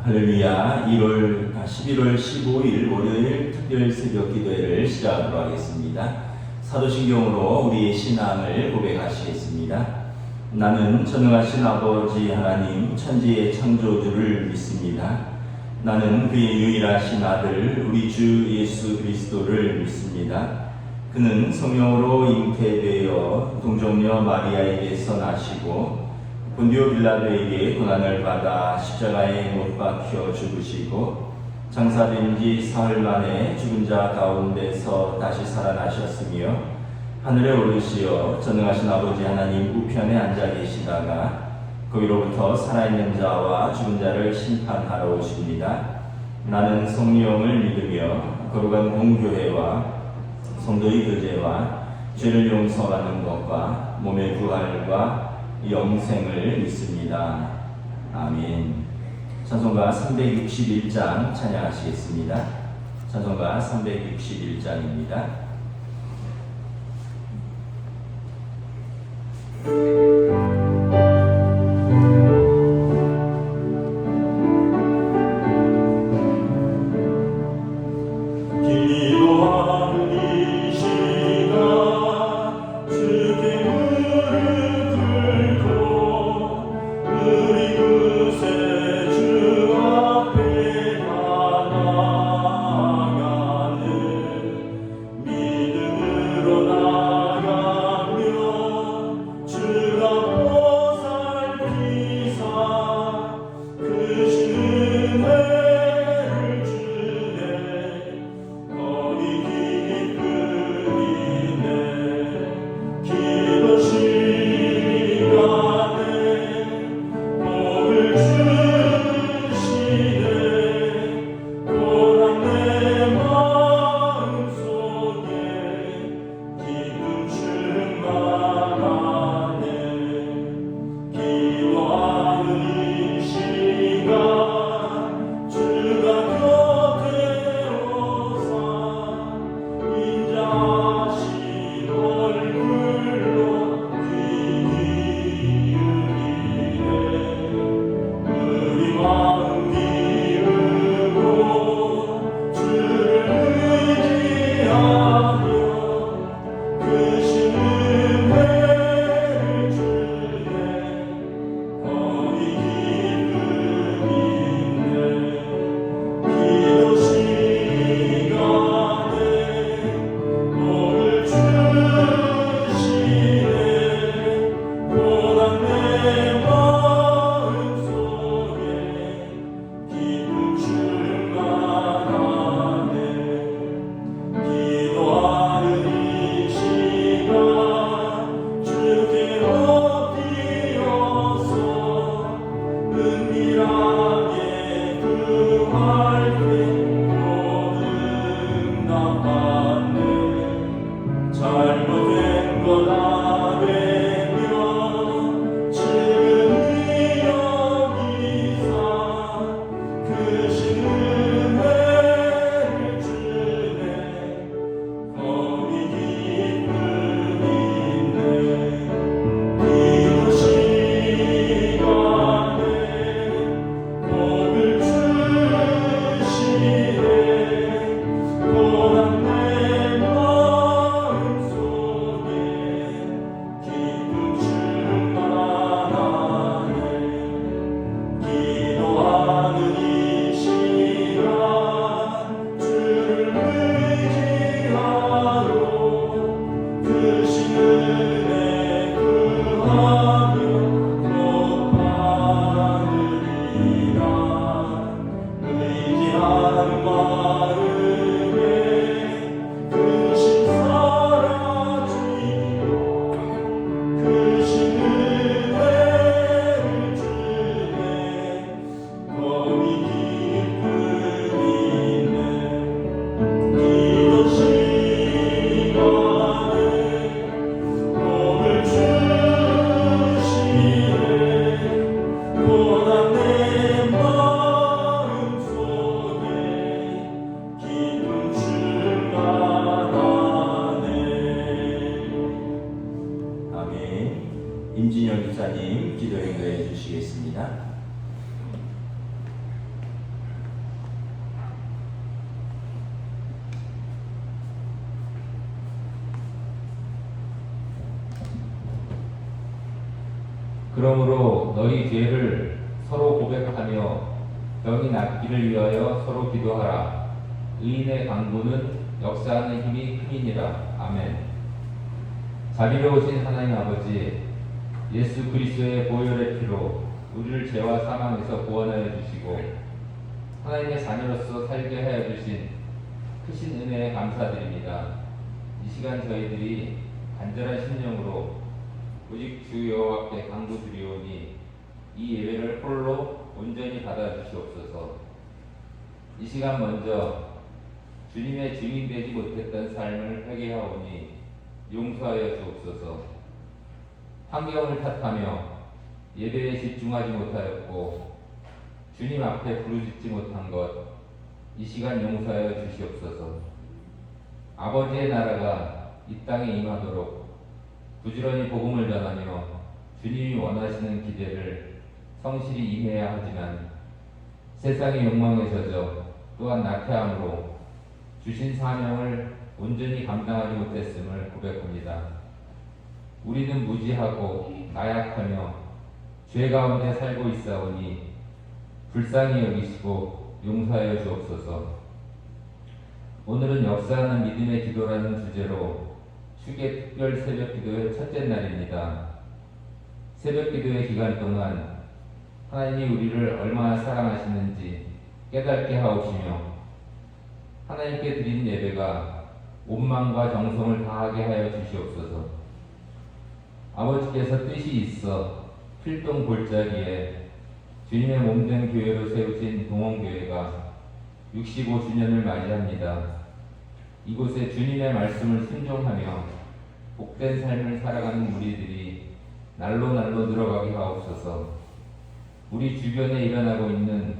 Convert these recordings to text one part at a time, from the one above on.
할렐루야. 11월 15일 월요일 특별 새벽 기도회를 시작하도록 하겠습니다. 사도신경으로 우리의 신앙을 고백하시겠습니다. 나는 전능하신 아버지 하나님 천지의 창조주를 믿습니다. 나는 그의 유일하신 아들 우리 주 예수 그리스도를 믿습니다. 그는 성령으로 잉태되어 동정녀 마리아에게서 나시고 본디오 빌라도에게 고난을 받아 십자가에 못 박혀 죽으시고 장사된 지 사흘 만에 죽은 자 가운데서 다시 살아나셨으며 하늘에 오르시어 전능하신 아버지 하나님 우편에 앉아 계시다가 거기로부터 살아있는 자와 죽은 자를 심판하러 오십니다. 나는 성령을 믿으며 거룩한 공교회와 성도의 교제와 죄를 용서하는 것과 몸의 부활과 영생을 믿습니다. 아멘. 찬송가 361장 찬양하시겠습니다. 찬송가 361장입니다. 주 그러므로 너희 죄를 서로 고백하며 병이 낫기를 위하여 서로 기도하라. 의인의 강구는 역사하는 힘이 큼이니라. 아멘. 자비로우신 하나님 아버지, 예수 그리스도의 보혈의 피로 우리를 죄와 사망에서 구원하여 주시고 하나님의 자녀로서 살게 하여 주신 크신 은혜에 감사드립니다. 이 시간 저희들이 간절한 심령으로 오직 주 여호와께 간구드리오니 이 예배를 홀로 온전히 받아주시옵소서. 이 시간 먼저 주님의 증인되지 못했던 삶을 회개하오니 용서하여 주옵소서. 환경을 탓하며 예배에 집중하지 못하였고 주님 앞에 부르짖지 못한 것 이 시간 용서하여 주시옵소서. 아버지의 나라가 이 땅에 임하도록 부지런히 복음을 전하며 주님이 원하시는 기대를 성실히 임해야 하지만 세상의 욕망에 젖어 또한 나태함으로 주신 사명을 온전히 감당하지 못했음을 고백합니다. 우리는 무지하고 나약하며 죄 가운데 살고 있사오니 불쌍히 여기시고 용서하여 주옵소서. 오늘은 역사하는 믿음의 기도라는 주제로 축의 특별 새벽 기도의 첫째 날입니다. 새벽 기도의 기간 동안 하나님이 우리를 얼마나 사랑하시는지 깨닫게 하옵시며 하나님께 드린 예배가 온 마음과 정성을 다하게 하여 주시옵소서. 아버지께서 뜻이 있어 필동 골짜기에 주님의 몸된 교회로 세우신 동원교회가 65주년을 맞이합니다. 이곳에 주님의 말씀을 순종하며 복된 삶을 살아가는 우리들이 날로 늘어가게 하옵소서. 우리 주변에 일어나고 있는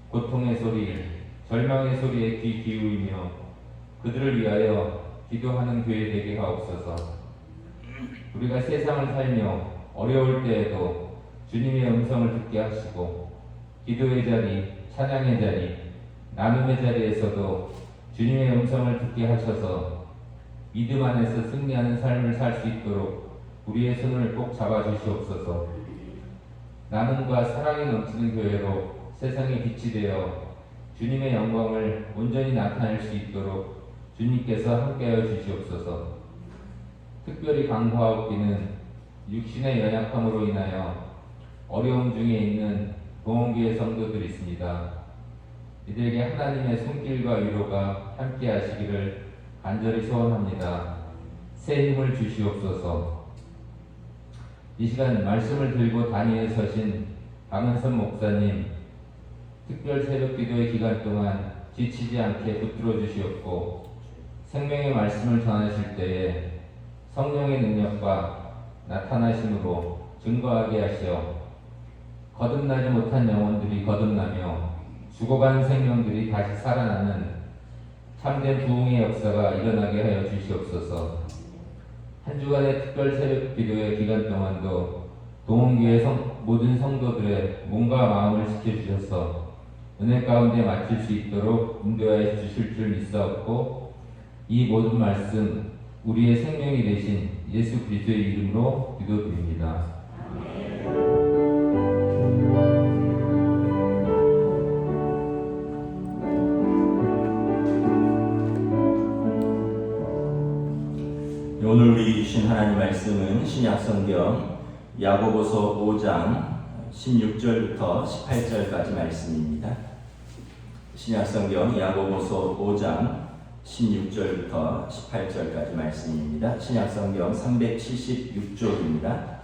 고통의 소리, 절망의 소리에 귀 기울이며 그들을 위하여 기도하는 교회 되게 하옵소서. 우리가 세상을 살며 어려울 때에도 주님의 음성을 듣게 하시고 기도의 자리, 찬양의 자리, 나눔의 자리에서도 주님의 음성을 듣게 하셔서 믿음 안에서 승리하는 삶을 살 수 있도록 우리의 손을 꼭 잡아주시옵소서. 나눔과 사랑이 넘치는 교회로 세상에 빛이 되어 주님의 영광을 온전히 나타낼 수 있도록 주님께서 함께하여 주시옵소서. 특별히 강구하옵기는 육신의 연약함으로 인하여 어려움 중에 있는 동원교회 성도들이 있습니다. 이들에게 하나님의 손길과 위로가 함께 하시기를 간절히 소원합니다. 새 힘을 주시옵소서. 이 시간 말씀을 들고 단위에 서신 강은선 목사님, 특별 새벽 기도의 기간 동안 지치지 않게 붙들어 주시옵고 생명의 말씀을 전하실 때에 성령의 능력과 나타나심으로 증거하게 하시어 거듭나지 못한 영혼들이 거듭나며 죽어간 생명들이 다시 살아나는 참된 부흥의 역사가 일어나게 하여 주시옵소서. 한 주간의 특별 새벽 기도의 기간 동안도 동원교회 모든 성도들의 몸과 마음을 지켜주셔서 은혜 가운데 마칠 수 있도록 인도하여 주실 줄 믿사옵고 이 모든 말씀 우리의 생명이 되신 예수 그리스도의 이름으로 기도드립니다. 오늘 우리 주신 하나님 말씀은 신약성경 야고보서 5장 16절부터 18절까지 말씀입니다. 신약성경 야고보서 5장 16절부터 18절까지 말씀입니다. 신약성경 376쪽입니다.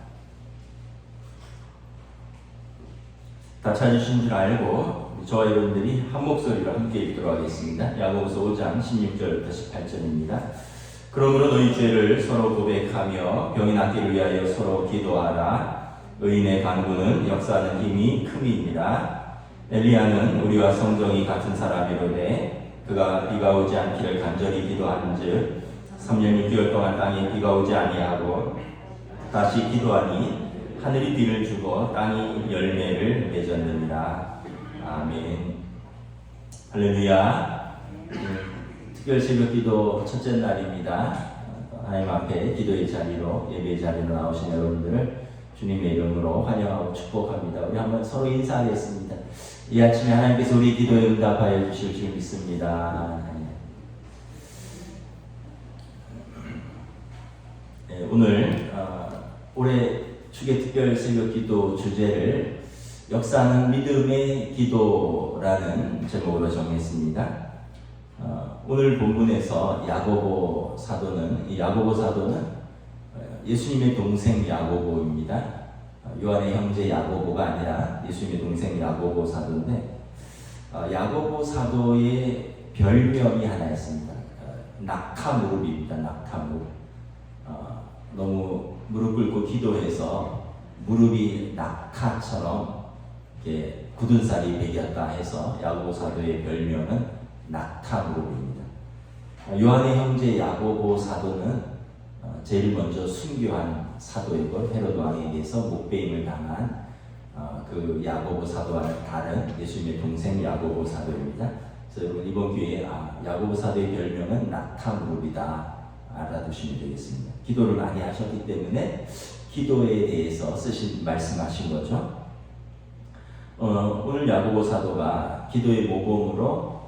다 찾으신 줄 알고 저와 여러분들이 한 목소리로 함께 읽도록 하겠습니다. 야고보서 5장 16절부터 18절입니다. 그러므로 너희 죄를 서로 고백하며 병이 낫기를 위하여 서로 기도하라. 의인의 간구는 역사하는 힘이 큼이니라. 엘리야는 우리와 성정이 같은 사람이로되 그가 비가 오지 않기를 간절히 기도한즉 3년 6개월 동안 땅에 비가 오지 아니하고 다시 기도하니 하늘이 비를 주고 땅이 열매를 맺었느니라. 아멘. 할렐루야. 특별 새벽 기도 첫째 날입니다. 하나님 앞에 기도의 자리로 예배의 자리로 나오신 여러분들을 주님의 이름으로 환영하고 축복합니다. 우리 한번 서로 인사하겠습니다. 이 아침에 하나님께서 우리 기도에 응답하여 주실 줄 믿습니다. 네, 오늘 올해 주계 특별 새벽 기도 주제를 역사하는 믿음의 기도라는 제목으로 정했습니다. 오늘 본문에서 야고보 사도는 예수님의 동생 야고보입니다. 요한의 형제 야고보가 아니라 예수님의 동생 야고보 사도인데, 야고보 사도의 별명이 하나 있습니다. 낙타무릎입니다. 낙타무릎. 너무 무릎 꿇고 기도해서 무릎이 낙타처럼 이렇게 굳은 살이 배겼다 해서 야고보 사도의 별명은 낙타무릎입니다. 요한의 형제 야고보 사도는 제일 먼저 순교한 사도이고 헤로드 왕에 의해서 목배임을 당한 그 야고보 사도와는 다른 예수님의 동생 야고보 사도입니다. 그래서 여러분 이번 기회에 야고보 사도의 별명은 낙타무릎이다 알아두시면 되겠습니다. 기도를 많이 하셨기 때문에 기도에 대해서 말씀하신 거죠. 오늘 야고보 사도가 기도의 모범으로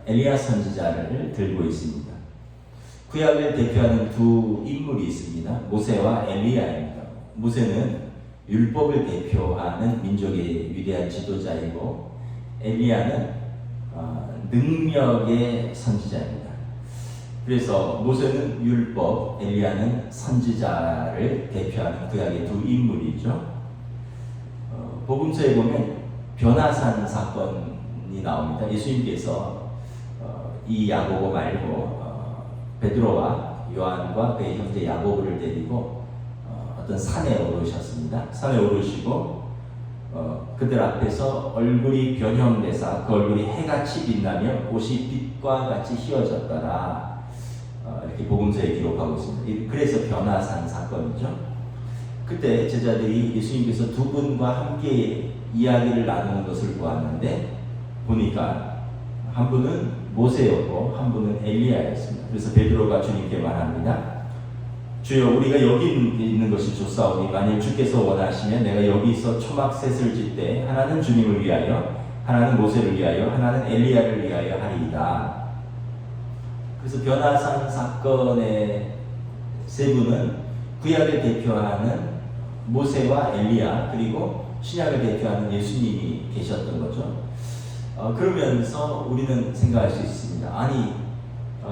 엘리야 선지자를 들고 있습니다. 구약을 대표하는 두 인물이 있습니다. 모세와 엘리야입니다. 모세는 율법을 대표하는 민족의 위대한 지도자이고, 엘리야는 능력의 선지자입니다. 그래서 모세는 율법, 엘리야는 선지자를 대표하는 구약의 두 인물이죠. 복음서에 보면 변화산 사건이 나옵니다. 예수님께서 이 야고보 말고 베드로와 요한과 그의 형제 야고보를 데리고 어떤 산에 오르셨습니다. 산에 오르시고 그들 앞에서 얼굴이 변형돼서 그 얼굴이 해같이 빛나며 옷이 빛과 같이 휘어졌더라. 이렇게 복음서에 기록하고 있습니다. 그래서 변화산 사건이죠. 그때 제자들이 예수님께서 두 분과 함께 이야기를 나누는 것을 보았는데, 보니까 한 분은 모세였고 한 분은 엘리야였습니다. 그래서 베드로가 주님께 말합니다. 주여, 우리가 여기 있는 것이 좋사오니 만일 주께서 원하시면 내가 여기서 초막셋을 짓되 하나는 주님을 위하여, 하나는 모세를 위하여, 하나는 엘리야를 위하여 하리이다. 그래서 변화산 사건의 세 분은 구약을 대표하는 모세와 엘리야, 그리고 신약을 대표하는 예수님이 계셨던 거죠. 그러면서 우리는 생각할 수 있습니다. 아니,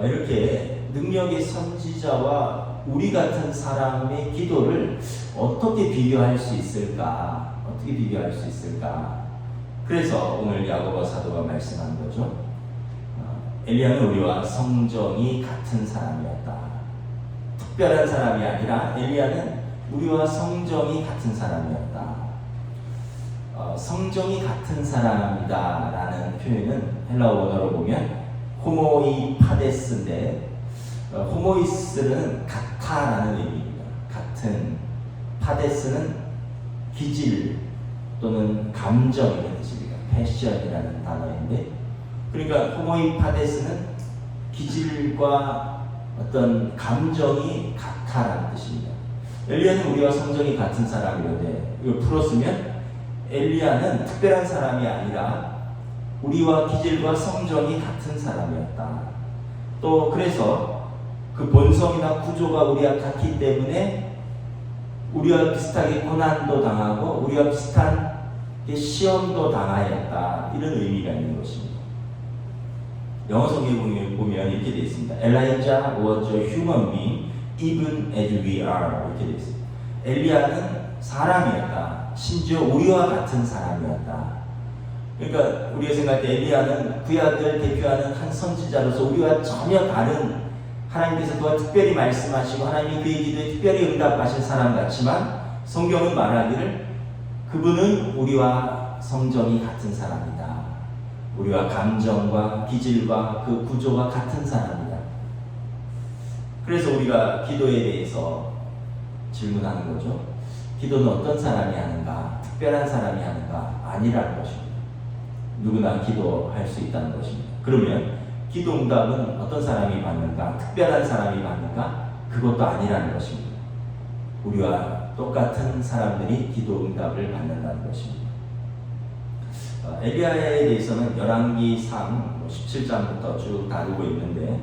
이렇게 능력의 선지자와 우리 같은 사람의 기도를 어떻게 비교할 수 있을까? 어떻게 비교할 수 있을까? 그래서 오늘 야고보 사도가 말씀한 거죠. 엘리야는 우리와 성정이 같은 사람이었다. 특별한 사람이 아니라 엘리야는 우리와 성정이 같은 사람이었다. 성정이 같은 사람이다 라는 표현은 헬라어 원어로 보면 호모이파데스인데, 호모이스는 같다라는 의미입니다. 같은, 파데스는 기질 또는 감정이라는 뜻입니다. 패션이라는 단어인데, 그러니까 호모이파데스는 기질과 어떤 감정이 같다라는 뜻입니다. 엘리야는 우리와 성정이 같은 사람이런데, 이걸 풀었으면 엘리야는 특별한 사람이 아니라 우리와 기질과 성정이 같은 사람이었다. 또 그래서 그 본성이나 구조가 우리와 같기 때문에 우리와 비슷하게 고난도 당하고 우리와 비슷한 시험도 당하였다. 이런 의미가 있는 것입니다. 영어 성경에 보면 이렇게 되어 있습니다. Elijah was a human being even as we are. 이렇게 되어 있습니다. 엘리야는 사람이었다. 심지어 우리와 같은 사람이었다. 그러니까 우리가 생각할 때 엘리야는 구약을 대표하는 한 선지자로서 우리와 전혀 다른, 하나님께서 그와 특별히 말씀하시고 하나님이 그의 기도에 특별히 응답하신 사람 같지만, 성경은 말하기를 그분은 우리와 성정이 같은 사람이다. 우리와 감정과 기질과 그 구조가 같은 사람이다. 그래서 우리가 기도에 대해서 질문하는 거죠. 기도는 어떤 사람이 하는가? 특별한 사람이 하는가? 아니라는 것입니다. 누구나 기도할 수 있다는 것입니다. 그러면 기도 응답은 어떤 사람이 받는가? 특별한 사람이 받는가? 그것도 아니라는 것입니다. 우리와 똑같은 사람들이 기도 응답을 받는다는 것입니다. 엘리야에 대해서는 열왕기상 17장부터 쭉 다루고 있는데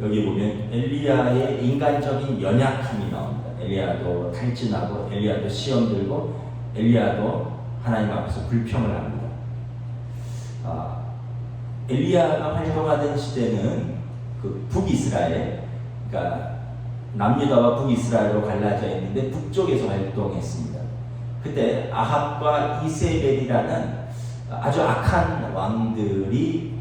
여기 보면 엘리야의 인간적인 연약함이 나옵니다. 엘리야도 탈진하고 엘리야도 시험 들고 엘리야도 하나님 앞에서 불평을 합니다. 엘리야가 활동하던 시대는 그 북이스라엘, 그러니까 남유다와 북이스라엘로 갈라져 있는데 북쪽에서 활동했습니다. 그때 아합과 이세벨이라는 아주 악한 왕들이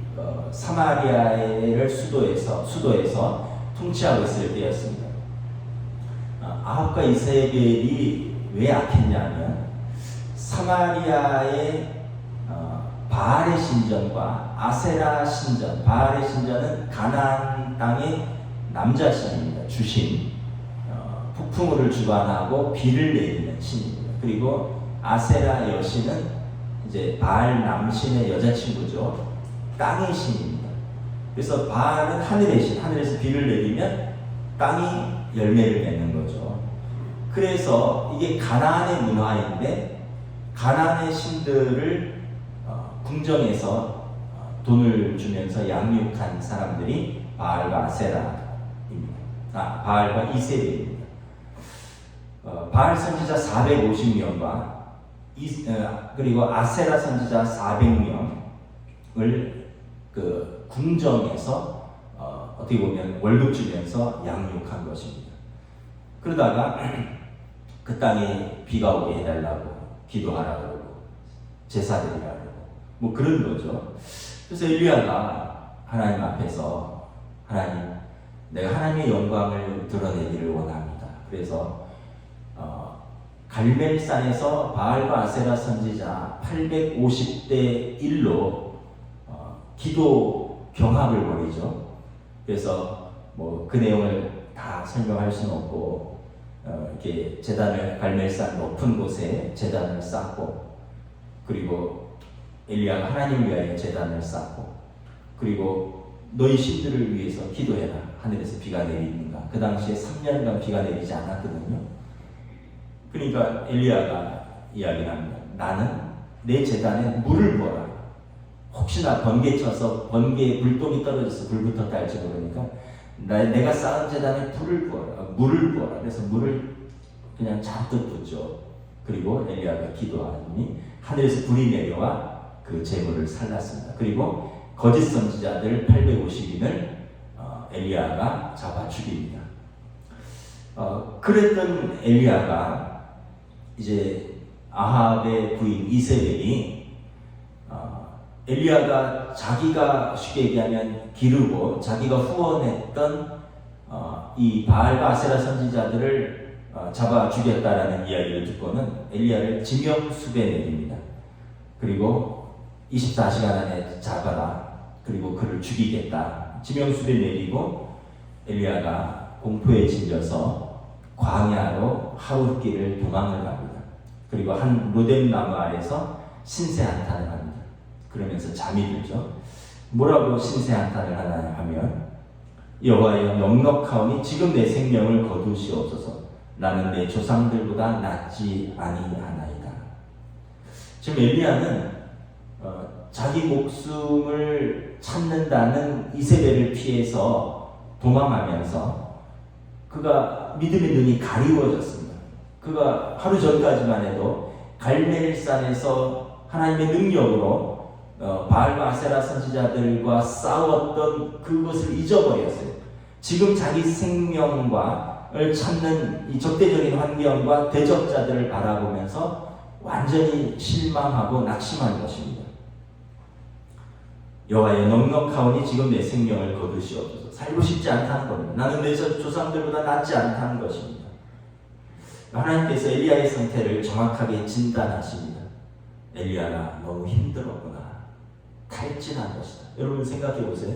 사마리아를 수도에서 통치하고 있을 때였습니다. 아합과 이세벨이 왜 악했냐면 사마리아의 바알의 신전과 아세라 신전, 바알의 신전은 가나안 땅의 남자 신입니다. 주신 폭풍우를 주관하고 비를 내리는 신입니다. 그리고 아세라 여신은 이제 바알 남신의 여자친구죠. 땅의 신입니다. 그래서 바알은 하늘의 신, 하늘에서 비를 내리면 땅이 열매를 맺는 거죠. 그래서 이게 가나안의 문화인데 가나안의 신들을 궁정에서 돈을 주면서 양육한 사람들이 바알과 아세라입니다. 바알과 이세벨입니다. 바알 선지자 450명과 그리고 아세라 선지자 400명을 그 궁정에서 어떻게 보면 월급 주면서 양육한 것입니다. 그러다가 그 땅에 비가 오게 해달라고 기도하라고 그러고 제사드리라고 뭐 그런 거죠. 그래서 엘리야가 하나님 앞에서 하나님, 내가 하나님의 영광을 드러내기를 원합니다. 그래서 갈멜산에서 바알과 아세라 선지자 850대 1로 기도 경합을 벌이죠. 그래서 뭐 그 내용을 다 설명할 수는 없고 이렇게 제단을 갈멜산 높은 곳에 제단을 쌓고 그리고 엘리야가 하나님을 위하여 제단을 쌓고 그리고 너희 신들을 위해서 기도해라. 하늘에서 비가 내리는가. 그 당시에 3년간 비가 내리지 않았거든요. 그러니까 엘리야가 이야기를 합니다. 나는 내 제단에 물을 부어라. 혹시나 번개 쳐서 번개에 불똥이 떨어져서 불 붙었다 할지 모르니까 내가 쌓은 제단에 물을 부어라. 그래서 물을 그냥 잔뜩 붓죠. 그리고 엘리야가 기도하니 하늘에서 불이 내려와 그 재물을 살랐습니다. 그리고 거짓 선지자들 850인을 엘리야가 잡아 죽입니다. 그랬던 엘리야가 이제 아합의 부인 이세벨이 엘리야가 자기가 쉽게 얘기하면 기르고 자기가 후원했던 이 바알과 아세라 선지자들을 잡아 죽였다라는 이야기를 듣고는 엘리야를 지명수배 내립니다. 그리고 24시간 안에 잡아라. 그리고 그를 죽이겠다. 지명수배 내리고 엘리야가 공포에 질려서 광야로 하룻길을 도망을 갑니다. 그리고 한 로뎀 나무 아래서 신세한탄을 합니다. 그러면서 잠이 들죠. 뭐라고 신세한탄을 하나 하면 여호와여 넉넉하오니 지금 내 생명을 거두시옵소서. 나는 내 조상들보다 낫지 아니하나이다. 지금 엘리야는 자기 목숨을 찾는다는 이세벨을 피해서 도망하면서 그가 믿음의 눈이 가리워졌습니다. 그가 하루 전까지만 해도 갈멜산에서 하나님의 능력으로 바알과 아세라 선지자들과 싸웠던 그것을 잊어버렸어요. 지금 자기 생명을 찾는 이 적대적인 환경과 대적자들을 바라보면서 완전히 실망하고 낙심한 것입니다. 여호와여 넉넉하오니 지금 내 생명을 거두시옵소서. 살고 싶지 않다는 겁니다. 나는 내 조상들보다 낫지 않다는 것입니다. 하나님께서 엘리야의 상태를 정확하게 진단하십니다. 엘리야가 너무 힘들었구나. 탈진한 것이다. 여러분 생각해 보세요.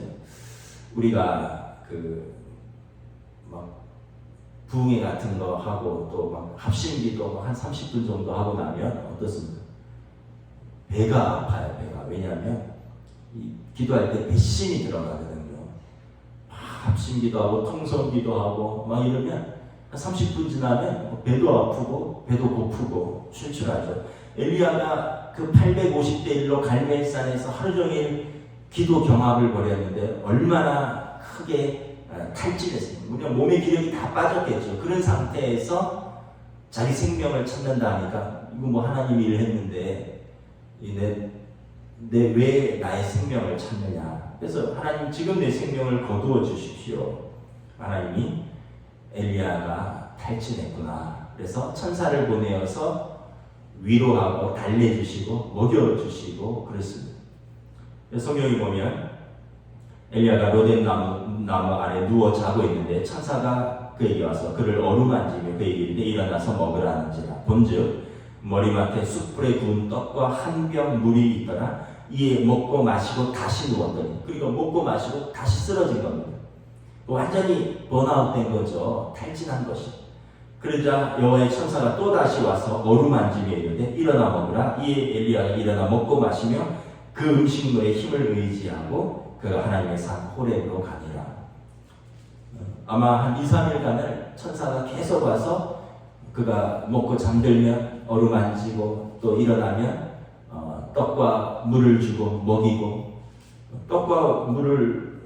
우리가 부흥회 같은 거 하고 또 막 합심기도 한 30분 정도 하고 나면 어떻습니까? 배가 아파요. 배가. 왜냐하면 기도할 때 배심이 들어가거든요. 합심기도 하고 통성기도 하고 막 이러면 한 30분 지나면 배도 아프고 배도 고프고 출출하죠. 엘리야가 그 850대 1로 갈멜산에서 하루 종일 기도 경합을 벌였는데 얼마나 크게 탈진했습니다. 그냥 몸의 기력이 다 빠졌겠죠. 그런 상태에서 자기 생명을 찾는다 하니까 이거 뭐 하나님이 일했는데 내 왜 나의 생명을 찾느냐. 그래서 하나님 지금 내 생명을 거두어 주십시오. 하나님이 엘리야가 탈진했구나. 그래서 천사를 보내어서 위로하고 달래주시고 먹여주시고 그랬습니다. 성경에 보면 엘리야가 로뎀 나무 아래 누워 자고 있는데 천사가 그에게 와서 그를 어루만지며 그에게 이르되 일어나서 먹으라는지라. 본즉 머리맡에 숯불에 구운 떡과 한 병 물이 있더라. 이에 먹고 마시고 다시 누웠더니, 그리고 먹고 마시고 다시 쓰러진 겁니다. 완전히 번아웃된 거죠. 탈진한 것이. 그러자 여호와의 천사가 또 다시 와서 어루만지며 이르되 일어나 먹으라. 이에 엘리야가 일어나 먹고 마시며 그 음식물에 힘을 의지하고 그가 하나님의 산 호렙으로 가니라. 아마 한 2-3일간을 천사가 계속 와서 그가 먹고 잠들면 어루만지고 또 일어나면 떡과 물을 주고 먹이고, 떡과 물을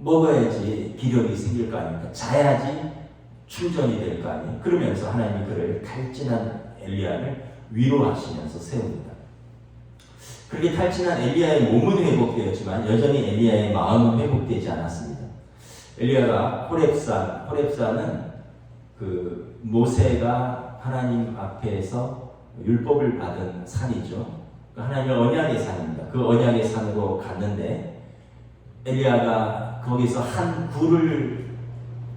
먹어야지 기력이 생길 거 아닙니까? 자야지 충전이 될 거 아니에요. 그러면서 하나님이 그를 탈진한 엘리야를 위로하시면서 세웁니다. 그렇게 탈진한 엘리야의 몸은 회복되었지만 여전히 엘리야의 마음은 회복되지 않았습니다. 엘리야가 호렙산은 그 모세가 하나님 앞에서 율법을 받은 산이죠. 하나님의 언약의 산입니다. 그 언약의 산으로 갔는데 엘리야가 거기서 한 굴을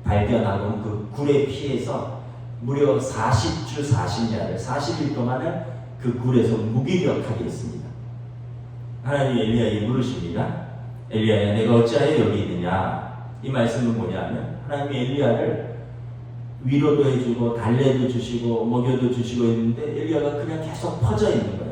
발견하고 그 굴에 피해서 무려 40주 40야를 40일 동안을 그 굴에서 무기력하게 있습니다. 하나님이 엘리야에게 물으십니다. 엘리야야, 내가 어찌하여 여기 있느냐? 이 말씀은 뭐냐면 하나님이 엘리야를 위로도 해주고 달래도 주시고 먹여도 주시고 있는데 엘리야가 그냥 계속 퍼져 있는 거예요.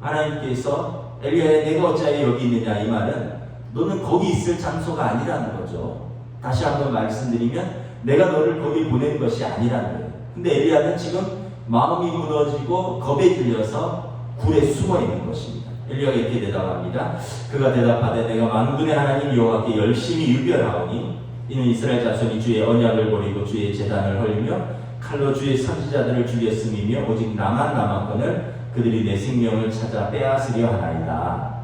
하나님께서 엘리야야, 내가 어찌하여 여기 있느냐, 이 말은 너는 거기 있을 장소가 아니라는 거죠. 다시 한번 말씀드리면 내가 너를 거기 보낸 것이 아니라는 거예요. 근데 엘리야는 지금 마음이 무너지고 겁에 들려서 굴에 숨어 있는 것입니다. 엘리야가 이렇게 대답합니다. 그가 대답하되 내가 만군의 하나님 여호와께 열심히 유별하오니 이는 이스라엘 자손이 주의 언약을 버리고 주의 제단을 헐며 칼로 주의 선지자들을 죽였음이며 오직 나만 남았거늘 그들이 내 생명을 찾아 빼앗으려 하나이다.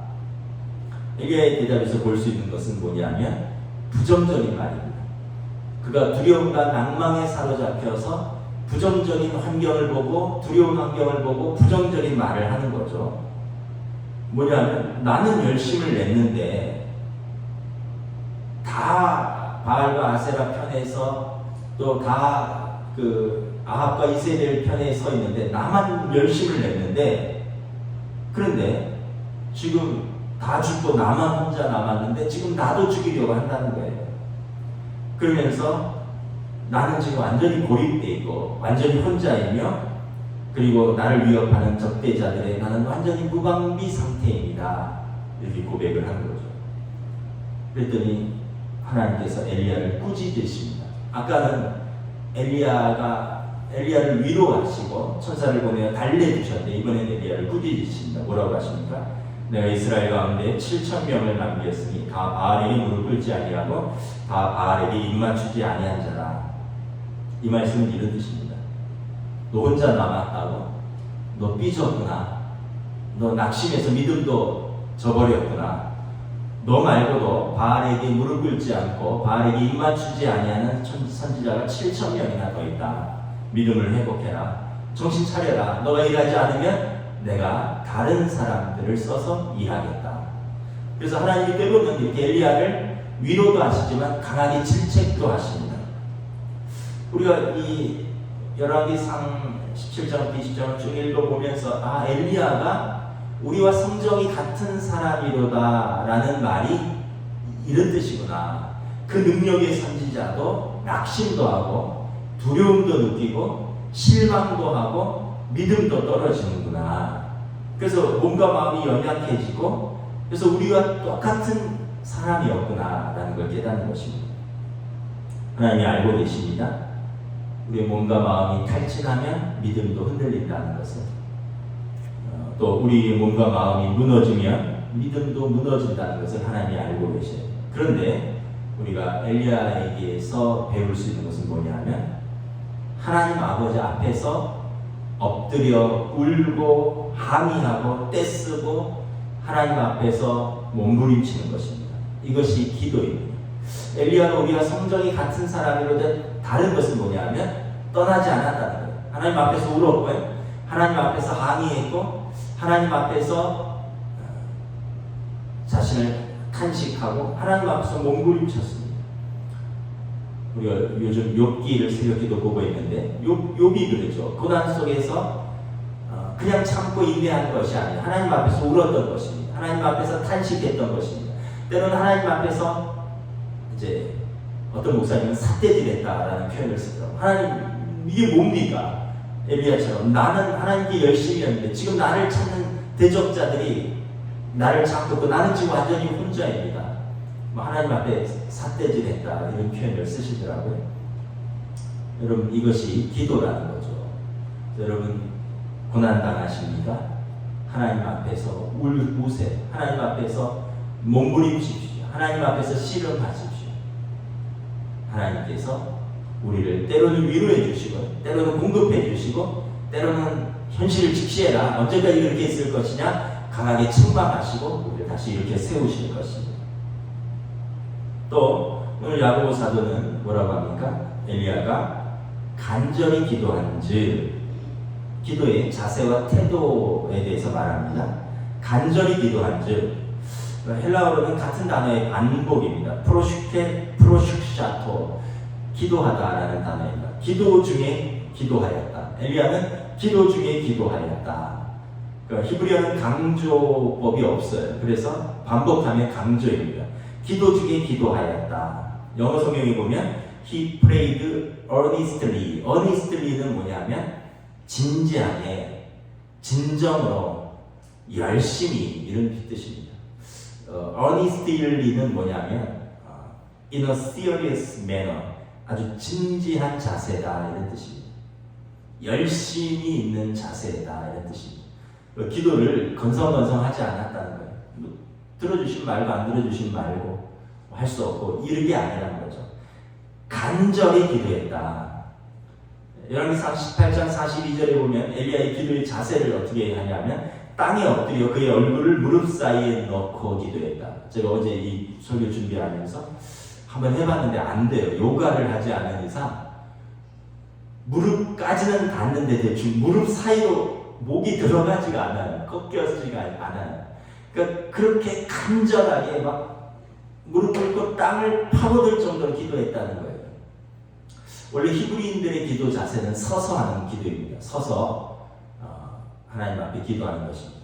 엘리야의 대답에서 볼 수 있는 것은 뭐냐면 부정적인 말입니다. 그가 두려움과 낭망에 사로잡혀서 부정적인 환경을 보고 두려운 환경을 보고 부정적인 말을 하는 거죠. 뭐냐면 나는 열심을 냈는데 다 바알과 아세라 편에서 또 다 그 아합과 이세벨 편에 서 있는데 나만 열심을 냈는데, 그런데 지금 다 죽고 나만 혼자 남았는데 지금 나도 죽이려고 한다는 거예요. 그러면서 나는 지금 완전히 고립돼 있고 완전히 혼자이며 그리고 나를 위협하는 적대자들에 나는 완전히 무방비 상태입니다. 이렇게 고백을 하는 거죠. 그랬더니 하나님께서 엘리야를 꾸짖으십니다. 아까는 엘리야를 위로하시고 천사를 보내어 달래주셨는데 이번엔 엘리야를 꾸짖으십니다. 뭐라고 하십니까? 내가 이스라엘 가운데 7,000명을 남겼으니 다 바알에게 무릎 꿇지 아니하고 다 바알에게 입맞추지 아니한 자라. 이 말씀은 이런 뜻입니다. 너 혼자 남았다고? 너 삐졌구나. 너 낙심해서 믿음도 저버렸구나. 너 말고도 바알에게 무릎 꿇지 않고 바알에게 입맞추지 아니하는 선지자가 7,000명이나 더 있다. 믿음을 회복해라. 정신 차려라. 너가 일하지 않으면 내가 다른 사람들을 써서 일하겠다. 그래서 하나님이 때로는 이렇게 엘리야를 위로도 하시지만 강하게 질책도 하십니다. 우리가 이 열왕기상 17장, 20장을 쭉 읽어보면서 엘리야가 우리와 성정이 같은 사람이로다 라는 말이 이런 뜻이구나. 그 능력의 선지자도 낙심도 하고 두려움도 느끼고 실망도 하고 믿음도 떨어지는구나. 그래서 몸과 마음이 연약해지고 그래서 우리가 똑같은 사람이었구나 라는 걸 깨닫는 것입니다. 하나님이 알고 계십니다. 우리의 몸과 마음이 탈진하면 믿음도 흔들린다는 것을, 또 우리 몸과 마음이 무너지면 믿음도 무너진다는 것을 하나님이 알고 계셔요. 그런데 우리가 엘리야에게서 배울 수 있는 것은 뭐냐면 하나님 아버지 앞에서 엎드려 울고 항의하고 떼쓰고 하나님 앞에서 몸부림치는 것입니다. 이것이 기도입니다. 엘리야는 우리와 성정이 같은 사람이로든 다른 것은 뭐냐면 떠나지 않았다는 거예요. 하나님 앞에서 울었고요. 하나님 앞에서 항의했고 하나님 앞에서 자신을 탄식하고 하나님 앞에서 몸부림쳤습니다. 우리가 요즘 욥기를 새벽기도 보고 있는데 욥이 그러죠. 고난 속에서 그냥 참고 인내한 것이 아니라 하나님 앞에서 울었던 것입니다. 하나님 앞에서 탄식했던 것입니다. 때로는 하나님 앞에서 이제 어떤 목사님은 삿대질했다라는 표현을 쓰더라고요. 하나님 이게 뭡니까? 엘리야처럼 나는 하나님께 열심히 했는데 지금 나를 찾는 대적자들이 나를 잡고 또 나는 지금 완전히 혼자입니다. 하나님 앞에 삿대질했다 이런 표현을 쓰시더라고요. 여러분 이것이 기도라는 거죠. 여러분 고난 당하십니까? 하나님 앞에서 우세요. 하나님 앞에서 몸부림치십시오. 하나님 앞에서 씨름하십시오. 하나님께서 우리를 때로는 위로해 주시고 때로는 공급해 주시고 때로는 현실을 직시해라. 언제까지 이렇게 있을 것이냐? 강하게 책망하시고 우리를 다시 이렇게 세우실 것입니다. 또 오늘 야고보 사도는 뭐라고 합니까? 엘리야가 간절히 기도한즉 기도의 자세와 태도에 대해서 말합니다. 간절히 기도한즉 헬라어로는 같은 단어의 반복입니다. 프로슈샤토 기도하다라는 단어입니다. 기도 중에 기도하였다. 엘리야는 기도 중에 기도하였다. 그러니까 히브리어는 강조법이 없어요. 그래서 반복하면 강조입니다. 기도 중에 기도하였다. 영어 성경에 보면 he prayed earnestly. earnestly는 뭐냐면 진지하게, 진정으로, 열심히 이런 뜻입니다. earnestly는 뭐냐면 in a serious manner, 아주 진지한 자세다 이런 뜻입니다. 열심히 있는 자세다 이런 뜻입니다. 기도를 건성건성하지 않았다는 거예요. 들어주신 말고 안 들어주신 말고 할 수 없고 이런 게 아니라는 거죠. 간절히 기도했다. 열왕기상 18장 42절에 보면 엘리야의 기도의 자세를 어떻게 하냐면 땅에 엎드려 그의 얼굴을 무릎 사이에 넣고 기도했다. 제가 어제 이 설교 준비하면서 한번 해봤는데 안 돼요. 요가를 하지 않은 이상 무릎까지는 닿는데 대충 무릎 사이로 목이 들어가지가 않아요. 꺾여지가 않아요. 그러니까 그렇게 간절하게 막 무릎 꿇고 땅을 파고들 정도로 기도했다는 거예요. 원래 히브리인들의 기도 자세는 서서 하는 기도입니다. 서서 하나님 앞에 기도하는 것입니다.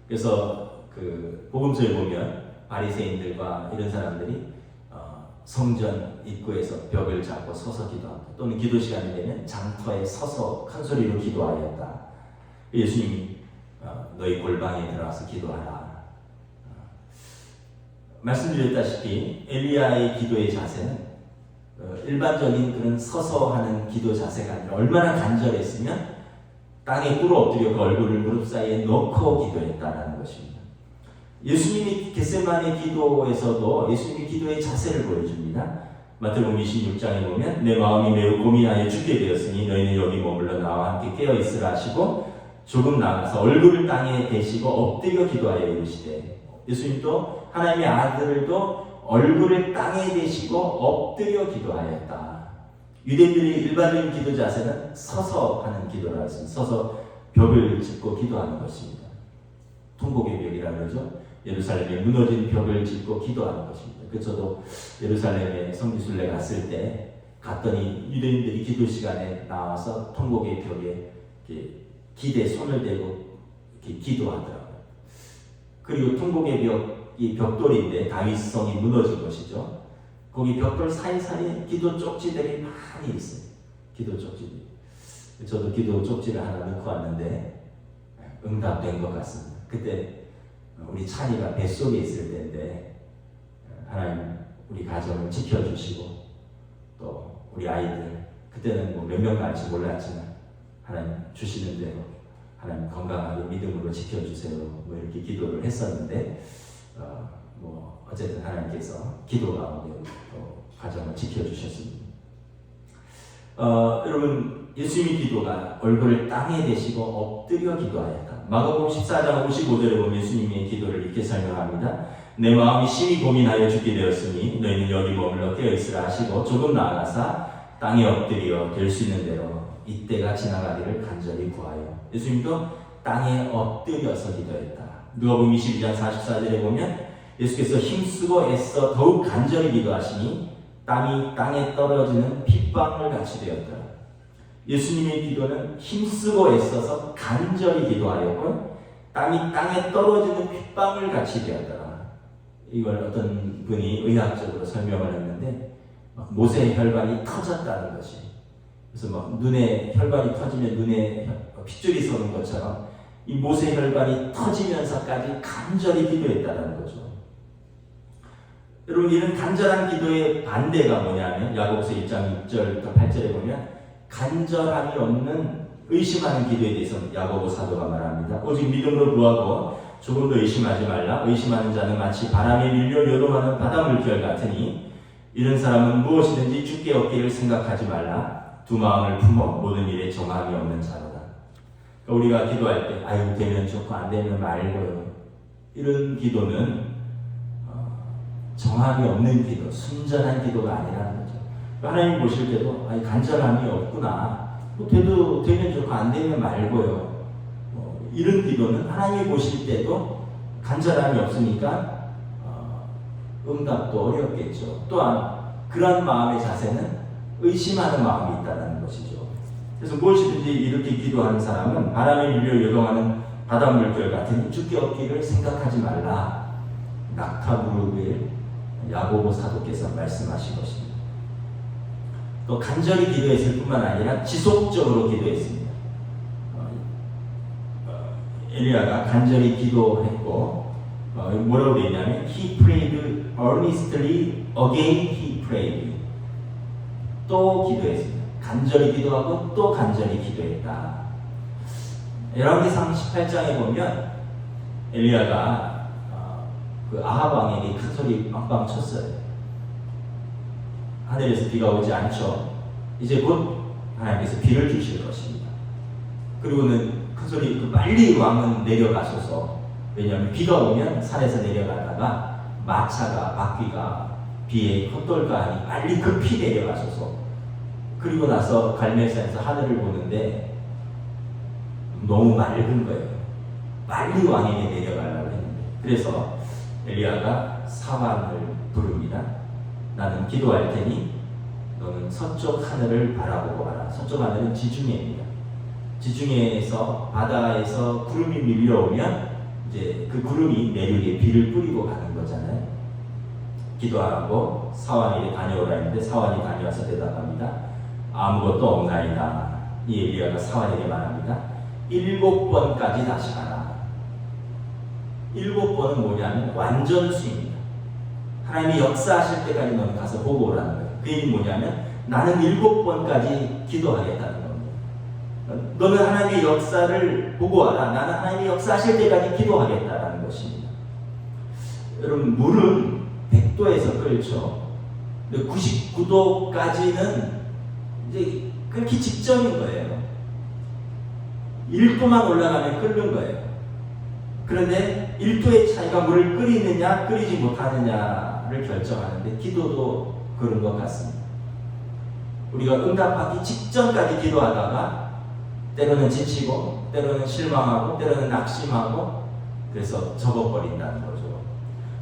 그래서 그 복음서에 보면 바리새인들과 이런 사람들이 성전 입구에서 벽을 잡고 서서 기도한다. 또는 기도 시간이 되면 장터에 서서 큰 소리로 기도하였다. 예수님이 너희 골방에 들어와서 기도하라. 말씀드렸다시피 엘리야의 기도의 자세는 일반적인 그런 서서 하는 기도 자세가 아니라 얼마나 간절했으면 땅에 꿇어 엎드려 그 얼굴을 무릎 사이에 넣고 기도했다는 것입니다. 예수님이 겟세마네 기도에서도 예수님이 기도의 자세를 보여줍니다. 마태복음 26장에 보면 내 마음이 매우 고민하여 죽게 되었으니 너희는 여기 머물러 나와 함께 깨어 있으라 하시고 조금 나가서 얼굴을 땅에 대시고 엎드려 기도하여 이르시되 예수님도 하나님의 아들도 얼굴을 땅에 대시고 엎드려 기도하였다. 유대인들의 일반적인 기도 자세는 서서 하는 기도라 했습니다. 서서 벽을 짚고 기도하는 것입니다. 통곡의 벽이라고 그러죠. 예루살렘에 무너진 벽을 짚고 기도하는 것입니다. 그래서 저도 예루살렘에 성지순례 갔을 때 갔더니 유대인들이 기도 시간에 나와서 통곡의 벽에 기대에 손을 대고 이렇게 기도하더라고요. 그리고 통곡의 벽이 벽돌인데 다윗성이 무너진 것이죠. 거기 벽돌 사이사이에 기도 쪽지들이 많이 있어요. 기도 쪽지들. 저도 기도 쪽지를 하나 넣고 왔는데 응답된 것 같습니다. 그때 우리 찬이가 뱃속에 있을 때인데 하나님 우리 가정을 지켜주시고 또 우리 아이들 그때는 뭐 몇 명 갈지 몰랐지만 하나님 주시는 대로 하나님 건강하게 믿음으로 지켜주세요. 뭐 이렇게 기도를 했었는데 뭐 어쨌든 하나님께서 기도 가운데 또 가정을 지켜주셨습니다. 여러분 예수님의 기도가 얼굴을 땅에 대시고 엎드려 기도하였다. 마가복음 14장 55절에 보면 예수님의 기도를 이렇게 설명합니다. 내 마음이 심히 고민하여 죽게 되었으니 너희는 여기 머물러 깨어있으라 하시고 조금 나아가사 땅에 엎드려 될 수 있는 대로 이때가 지나가기를 간절히 구하여. 예수님도 땅에 엎드려서 기도했다. 누가복음 22장 44절에 보면 예수께서 힘쓰고 애써 더욱 간절히 기도하시니 땀이 땅에 떨어지는 핏방울 같이 되었다. 예수님의 기도는 힘쓰고 애써서 간절히 기도하였고 땀이 땅에 떨어지는 핏방울 같이 되었더라. 이걸 어떤 분이 의학적으로 설명을 했는데 모세의 혈관이 터졌다는 것이, 그래서 막 눈에 혈관이 터지면 눈에 핏줄이 서는 것처럼 이 모세 혈관이 터지면서까지 간절히 기도했다는 거죠. 여러분 이런 간절한 기도의 반대가 뭐냐면 야고보서 1장 6절부터 8절에 보면 간절함이 없는 의심하는 기도에 대해서 야고보 사도가 말합니다. 오직 믿음으로 구하고 조금 더 의심하지 말라. 의심하는 자는 마치 바람에 밀려 요동하는 바닷물결 같으니 이런 사람은 무엇이든지 주께 얻기를 생각하지 말라. 두 마음을 품어 모든 일에 정함이 없는 자로다. 그러니까 우리가 기도할 때 아유 되면 좋고 안 되면 말고요. 이런 기도는 정함이 없는 기도, 순전한 기도가 아니라는 거죠. 하나님 보실 때도 간절함이 없구나. 뭐 돼도 되면 좋고 안 되면 말고요. 이런 기도는 하나님이 보실 때도 간절함이 없으니까 응답도 어렵겠죠. 또한 그런 마음의 자세는 의심하는 마음이 있다는 것이죠. 그래서 무엇이든지 이렇게 기도하는 사람은 바람에 밀려 요동하는 바닷물결 같은 주께 얻기를 생각하지 말라. 낙타무르그의 야고보 사도께서 말씀하신 것입니다. 또 간절히 기도했을 뿐만 아니라 지속적으로 기도했습니다. 엘리야가 간절히 기도했고 뭐라고 되어 있냐면 He prayed earnestly, again he prayed. 또 기도했습니다. 간절히 기도하고 또 간절히 기도했다. 열왕기상 18장에 보면 엘리야가 그 아합 왕에게 큰 소리 빵빵 쳤어요. 하늘에서 비가 오지 않죠. 이제 곧 하나님께서 비를 주실 것입니다. 그리고는 큰 소리 빨리 왕은 내려가셔서, 왜냐하면 비가 오면 산에서 내려가다가 마차가 바퀴가 비에 헛돌가하니 빨리 급히 내려가셔서, 그리고 나서 갈멜산에서 하늘을 보는데 너무 맑은 거예요. 빨리 왕에게 내려가려고 했는데, 그래서 엘리야가 사환을 부릅니다. 나는 기도할 테니 너는 서쪽 하늘을 바라보고 와라. 서쪽 하늘은 지중해입니다. 지중해에서 바다에서 구름이 밀려오면 이제 그 구름이 내륙에 비를 뿌리고 가는 거잖아요. 기도하고 사환에게 다녀오라 했는데 사환이 다녀와서 대답합니다. 아무것도 없나이다. 이 엘리야가 사환에게 말합니다. 7번까지 다시 가라. 7번은 뭐냐면 완전수입니다. 하나님이 역사하실 때까지 너는 가서 보고 오라는 거예요. 그 얘기는 뭐냐면 나는 7번까지 기도하겠다는 겁니다. 너는 하나님의 역사를 보고 와라. 나는 하나님이 역사하실 때까지 기도하겠다는 것입니다. 여러분 물은 100도에서 끓죠. 99도까지는 이제 끓기 직전인 거예요. 1도만 올라가면 끓는 거예요. 그런데 1도의 차이가 물을 끓이느냐 끓이지 못하느냐를 결정하는데 기도도 그런 것 같습니다. 우리가 응답받기 직전까지 기도하다가 때로는 지치고 때로는 실망하고 때로는 낙심하고 그래서 접어버린다는 거죠.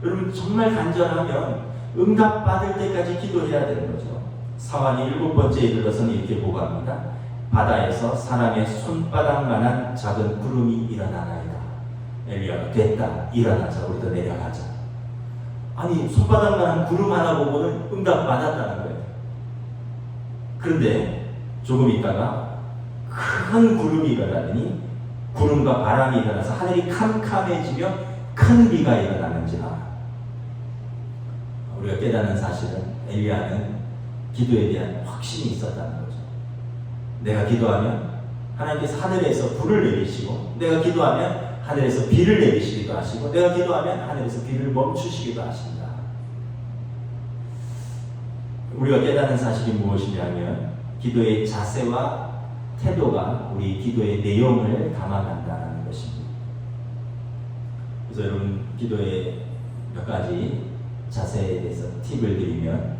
여러분 정말 간절하면 응답받을 때까지 기도해야 되는 거죠. 사환이 7번째에 이르러서는 이렇게 보고합니다. 바다에서 사람의 손바닥만한 작은 구름이 일어나나이다. 엘리야가 됐다. 일어나자. 우리도 내려가자. 아니 손바닥만한 구름 하나 보고는 응답받았다는 거예요. 그런데 조금 있다가 큰 구름이 일어나더니 구름과 바람이 일어나서 하늘이 캄캄해지며 큰 비가 일어나는지라. 우리가 깨닫는 사실은 엘리야는 기도에 대한 확신이 있었다는 거죠. 내가 기도하면 하나님께서 하늘에서 불을 내리시고, 내가 기도하면 하늘에서 비를 내리시기도 하시고, 내가 기도하면 하늘에서 비를 멈추시기도 하신다. 우리가 깨닫는 사실이 무엇이냐면 기도의 자세와 태도가 우리 기도의 내용을 담아간다는 것입니다. 그래서 여러분, 기도의 몇 가지 자세에 대해서 팁을 드리면,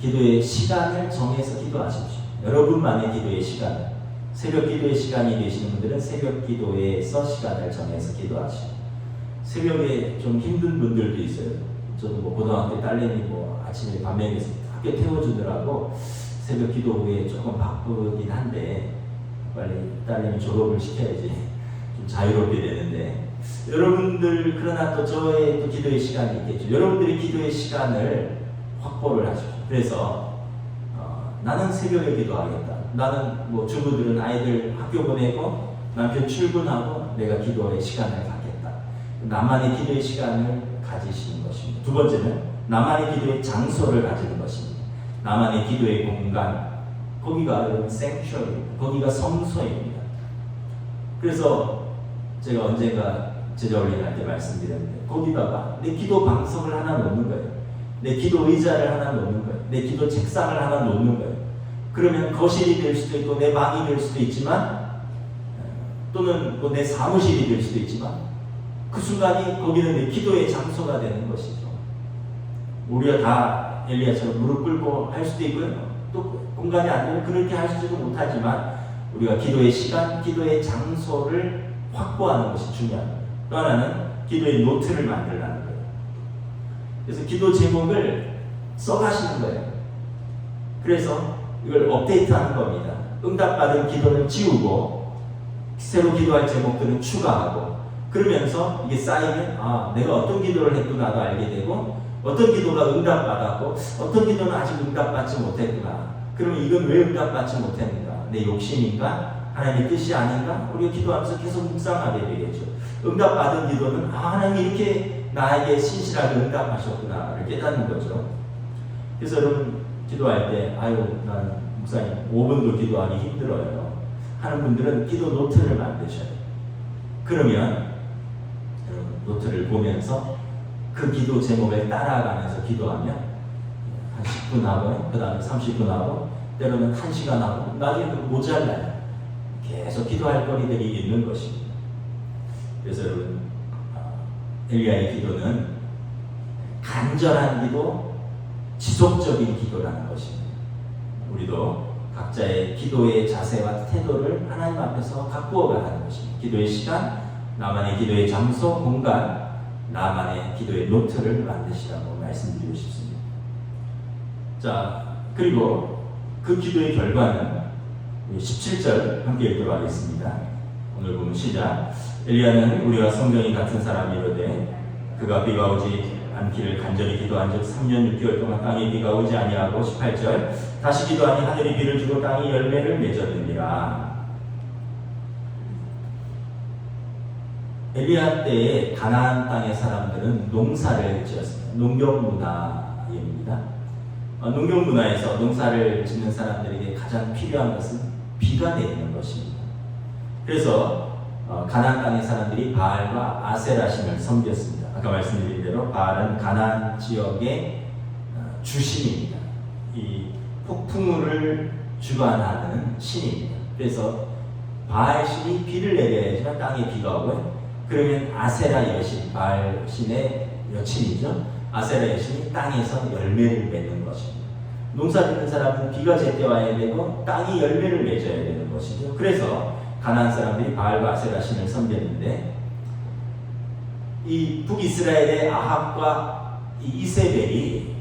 기도의 시간을 정해서 기도하십시오. 여러분만의 기도의 시간, 새벽 기도의 시간이 되시는 분들은 새벽 기도에서 시간을 정해서 기도하시고, 새벽에 좀 힘든 분들도 있어요. 저도 뭐 고등학교 딸내미 뭐 아침에 밤에서 학교 태워주느라고 새벽 기도 후에 조금 바쁘긴 한데, 빨리 딸내미 졸업을 시켜야지 좀 자유롭게 되는데, 여러분들 그러나 또 저의 또 기도의 시간이 있겠죠. 여러분들이 기도의 시간을 확보를 하십시오. 그래서 나는 새벽에 기도하겠다. 나는 뭐 주부들은 아이들 학교 보내고 남편 출근하고 내가 기도의 시간을 갖겠다. 나만의 기도의 시간을 가지시는 것입니다. 두 번째는 나만의 기도의 장소를 가지는 것입니다. 나만의 기도의 공간, 거기가 여러분 생츄어리입니다. 거기가 성소입니다. 그래서 제가 언젠가 제자훈련 할 때 말씀드렸는데, 거기다가 내 기도 방석을 하나 놓는 거예요. 내 기도 의자를 하나 놓는 거예요. 내 기도 책상을 하나 놓는 거예요. 그러면 거실이 될 수도 있고 내 방이 될 수도 있지만, 또는 뭐 내 사무실이 될 수도 있지만, 그 순간이 거기는 내 기도의 장소가 되는 것이죠. 우리가 다 엘리야처럼 무릎 꿇고 할 수도 있고요. 또 공간이 안 되면 그렇게 하시지도 못하지만, 우리가 기도의 시간, 기도의 장소를 확보하는 것이 중요합니다. 또 하나는 기도의 노트를 만들라는 거예요. 그래서 기도 제목을 써가시는 거예요. 그래서 이걸 업데이트하는 겁니다. 응답받은 기도는 지우고 새로 기도할 제목들은 추가하고, 그러면서 이게 쌓이면 내가 어떤 기도를 했구나도 알게 되고, 어떤 기도가 응답받았고 어떤 기도는 아직 응답받지 못했구나. 그러면 이건 왜 응답받지 못했는가? 내 욕심인가? 하나님의 뜻이 아닌가? 우리가 기도하면서 계속 묵상하게 되겠죠. 응답받은 기도는 하나님이 이렇게 나에게 신실하게 응답하셨구나를 깨닫는 거죠. 그래서 여러분, 기도할 때 나는 목사님 5분도 기도하기 힘들어요 하는 분들은 기도 노트를 만드셔야 돼요. 그러면 여러분, 노트를 보면서 그 기도 제목을 따라가면서 기도하면 한 10분 하고, 그 다음에 30분 하고, 때로는 1시간 하고, 나중에 모자라요. 계속 기도할 거리들이 있는 것입니다. 그래서 여러분, 엘리야의 기도는 간절한 기도, 지속적인 기도라는 것입니다. 우리도 각자의 기도의 자세와 태도를 하나님 앞에서 가꾸어 가는 것입니다. 기도의 시간, 나만의 기도의 장소, 공간, 나만의 기도의 노트를 만드시라고 말씀드리고 싶습니다. 자, 그리고 그 기도의 결과는 17절 함께 읽도록 하겠습니다. 오늘 보면 시작. 엘리야는 우리와 성경이 같은 사람이로되 그가 비가 오지 않기를 간절히 기도한 즉 3년 6개월 동안 땅에 비가 오지 아니하고, 18절 다시 기도하니 하늘이 비를 주고 땅이 열매를 맺었느니라. 엘리야 때에 가나안 땅의 사람들은 농사를 지었습니다. 농경 문화입니다. 농경 문화에서 농사를 짓는 사람들에게 가장 필요한 것은 비가 내리는 것입니다. 그래서 가나안 땅의 사람들이 바알과 아세라신을 섬겼습니다. 아까 말씀드린 대로 바알은 가나안 지역의 주신입니다. 이 폭풍우를 주관하는 신입니다. 그래서 바알 신이 비를 내려야지만 땅에 비가 오고요. 그러면 아세라 여신, 바알 신의 여친이죠. 아세라 여신이 땅에서 열매를 맺는 것입니다. 농사 짓는 사람은 비가 제때 와야 되고 땅이 열매를 맺어야 되는 것이죠. 그래서 가나안 사람들이 바알과 아세라 신을 섬겼는데, 이 북이스라엘의 아합과 이 이세벨이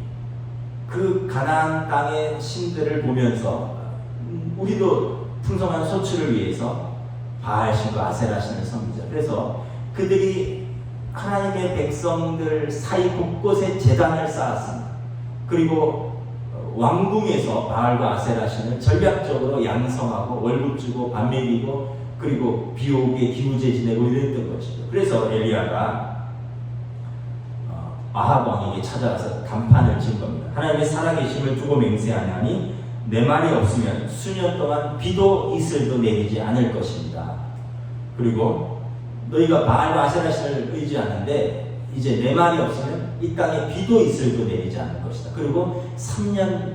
그 가나안 땅의 신들을 보면서 우리도 풍성한 소출을 위해서 바알 신과 아세라 신을 섬기자. 그래서 그들이 하나님의 백성들 사이 곳곳에 제단을 쌓았습니다. 그리고 왕궁에서 바알과 아세라 신을 전략적으로 양성하고 월급 주고 밥 먹이고, 그리고 비 오게 기우제 지내고 이랬던 것이죠. 그래서 엘리야가 아합 왕에게 찾아가서 단판을 진 겁니다. 하나님의 살아계심을 두고 맹세하나니 내 말이 없으면 수년 동안 비도 이슬도 내리지 않을 것입니다. 그리고 너희가 바알과 아세라 신을 의지하는데 이제 내 말이 없으면 이 땅에 비도 이슬도 내리지 않을 것이다. 그리고 3년